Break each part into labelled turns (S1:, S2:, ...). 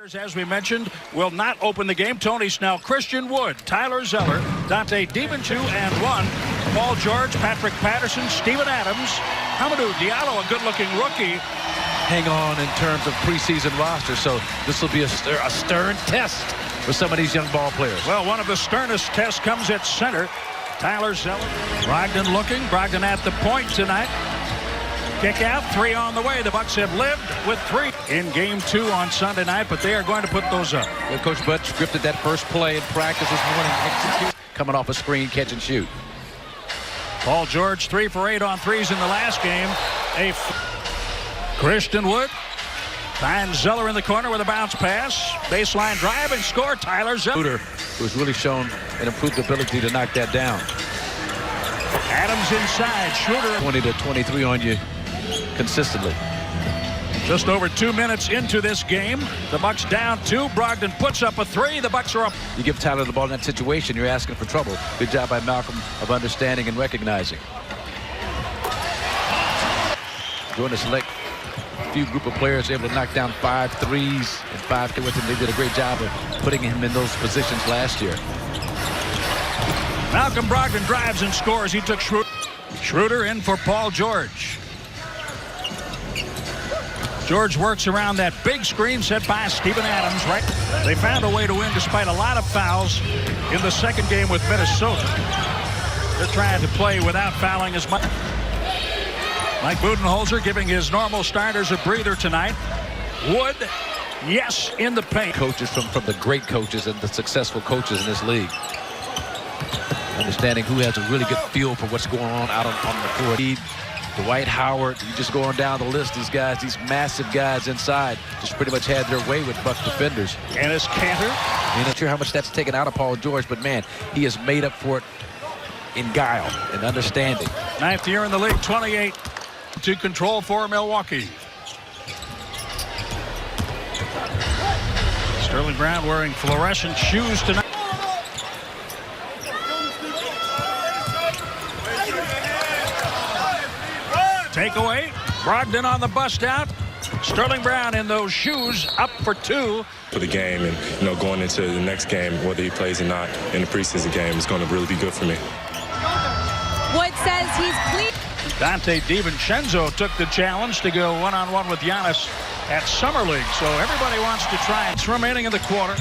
S1: As we mentioned, will not open the game. Tony Snell, Christian Wood, Tyler Zeller, Dante Dibanchu, and one. Paul George, Patrick Patterson, Steven Adams, Hamidou Diallo, a good-looking rookie.
S2: Hang on in terms of preseason roster, so this will be a stern test for some of these young ball players.
S1: Well, one of the sternest tests comes at center. Tyler Zeller. Brogdon looking. Brogdon at the point tonight. Kick out, 3 on the way. The Bucks have lived with 3 in game 2 on Sunday night, but they are going to put those up.
S2: Well, Coach Bud scripted that first play in practice this morning. Execute. Coming off a screen, catch and shoot.
S1: Paul George 3 for 8 on threes in the last game. Christian Wood finds Zeller in the corner with a bounce pass. Baseline drive and score. Tyler Zeller,
S2: who's really shown an improved ability to knock that down.
S1: Adams inside. Schroeder
S2: 20 to 23 on you consistently.
S1: Just over 2 minutes into this game. The Bucks down 2. Brogdon puts up a 3. The Bucks are up.
S2: You give Tyler the ball in that situation, you're asking for trouble. Good job by Malcolm of understanding and recognizing. Join a select few group of players able to knock down 5 threes and 5 with him. They did a great job of putting him in those positions last year.
S1: Malcolm Brogdon drives and scores. He took Schroeder in for Paul George. George works around that big screen set by Steven Adams. Right, they found a way to win despite a lot of fouls in the second game with Minnesota. They're trying to play without fouling as much. Mike Budenholzer giving his normal starters a breather tonight. Wood, yes, in the paint.
S2: Coaches from the great coaches and the successful coaches in this league. Understanding who has a really good feel for what's going on out on the court. Dwight Howard, you just go on down the list. These guys, these massive guys inside, just pretty much had their way with Bucks defenders.
S1: Enes Kanter.
S2: You're not sure how much that's taken out of Paul George, but man, he has made up for it in guile and understanding.
S1: 9th year in the league, 28 to control for Milwaukee. Sterling Brown wearing fluorescent shoes tonight. Takeaway. Brogdon on the bust out. Sterling Brown in those shoes, up for 2.
S3: For the game, and going into the next game, whether he plays or not in the preseason game, is going to really be good for me.
S4: Wood says he's clean.
S1: Dante DiVincenzo took the challenge to go one-on-one with Giannis at Summer League, so everybody wants to try. It's remaining in the quarter.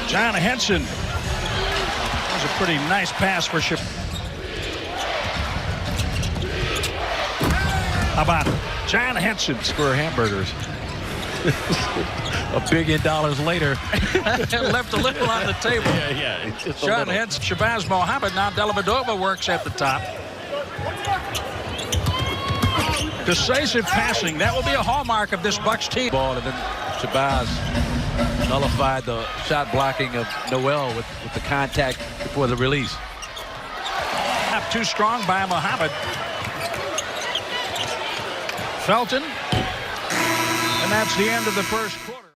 S1: John Henson. That was a pretty nice pass for Ship. How about John Henson?
S2: Square hamburgers. $1 billion later.
S1: Left a little on the table.
S2: Yeah.
S1: John Henson, Shabazz Mohammed. Now Dellavedova works at the top. Decisive passing. That will be a hallmark of this Bucks team.
S2: Ball, and then Shabazz nullified the shot blocking of Noel with the contact before the release.
S1: Too strong by Mohammed. Felton. And that's the end of the first quarter.